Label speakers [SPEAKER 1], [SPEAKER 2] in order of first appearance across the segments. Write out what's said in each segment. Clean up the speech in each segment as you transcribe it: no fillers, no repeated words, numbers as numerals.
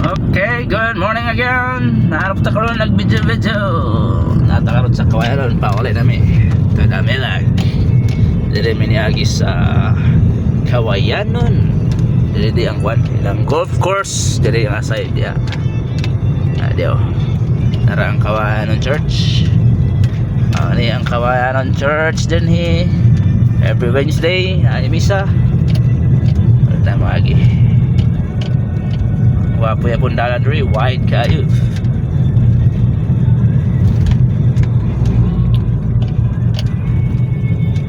[SPEAKER 1] Okay, good morning again. Nahanap ta karon nag-video. Natakarot sa kawayaron pa ulit nami. Kadami lang. Dire miniagi sa Kawayanon. Dire di ang kwan, ilang golf course. Dire ang asay dia. Adio. Nara ang Kawayanon Church. Ani ang Kawayanon Church din hi. Every Wednesday ay misa. Tama lagi. Wapo ya pundalan diri, wide kayo.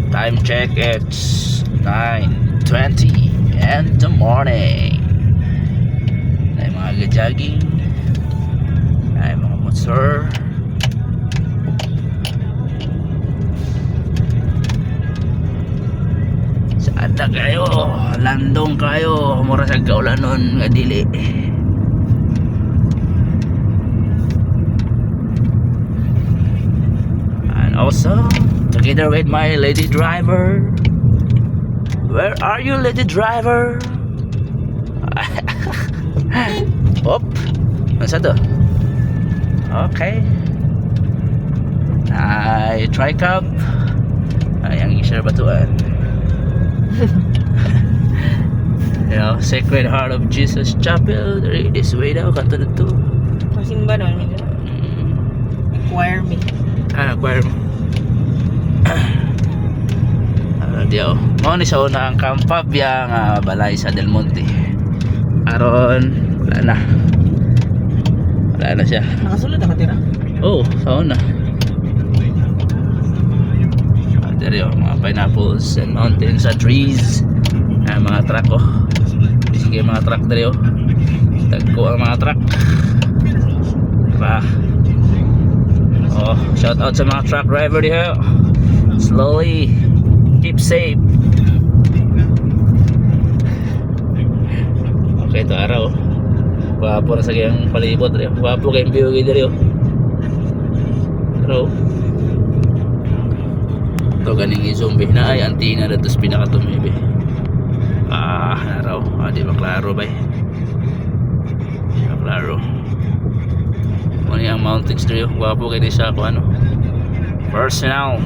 [SPEAKER 1] Time check, it's 9:20 in the morning. Ay mga jogging, ay mga motor. Saan na kayo? Landong kayo, mura sa kaulanon nga dili. Also, together with my lady driver. Where are you, lady driver? Op, masa to? Okay. Ay, tri-cup. Ay, ang share batuan. You know, Sacred Heart of Jesus Chapel. This way daw, kanto na to.
[SPEAKER 2] Masimba doon nila. Acquire me.
[SPEAKER 1] Acquire mo. Diyo mo ni sa una ang Campabia nga balay sa Del Monte. Aron wala na siya.
[SPEAKER 2] Nakasulod na katira?
[SPEAKER 1] Oh, sa una. Diyo mga pineapples and mountains and trees. Mga truck ko. Sige mga truck diyo. Tagko ang mga truck. Oh, shout out sa mga truck driver diyo. Slowly, keep safe. Okay, ito araw. Wapo na sa kayang palibot diyo. Wapo kayong biyugi diyo. Araw. Ito ganing i-zombie na ay antina na ito sa pinakatumibi. Araw. Di ba klaro ba? Di ba klaro? Ano yung mountains diyo? Wapo kayo sa ako ano. Personal.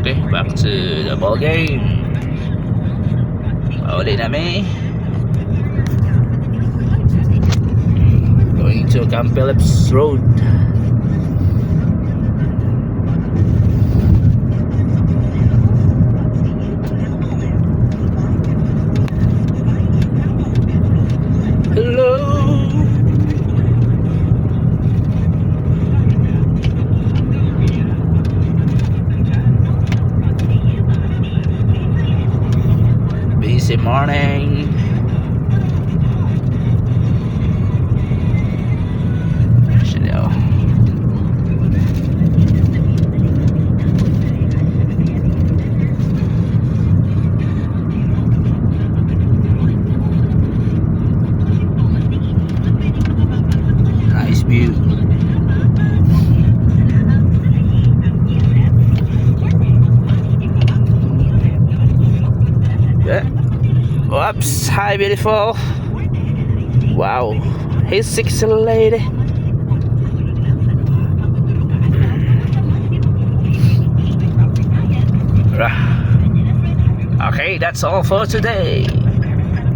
[SPEAKER 1] Okay, back to the ball game. Pauli namin. Going to Camp Phillips Road. Hello. Busy morning. Chanel. Nice view. Yeah. Whoops, hi beautiful. Wow, hey sexy lady. Okay, that's all for today.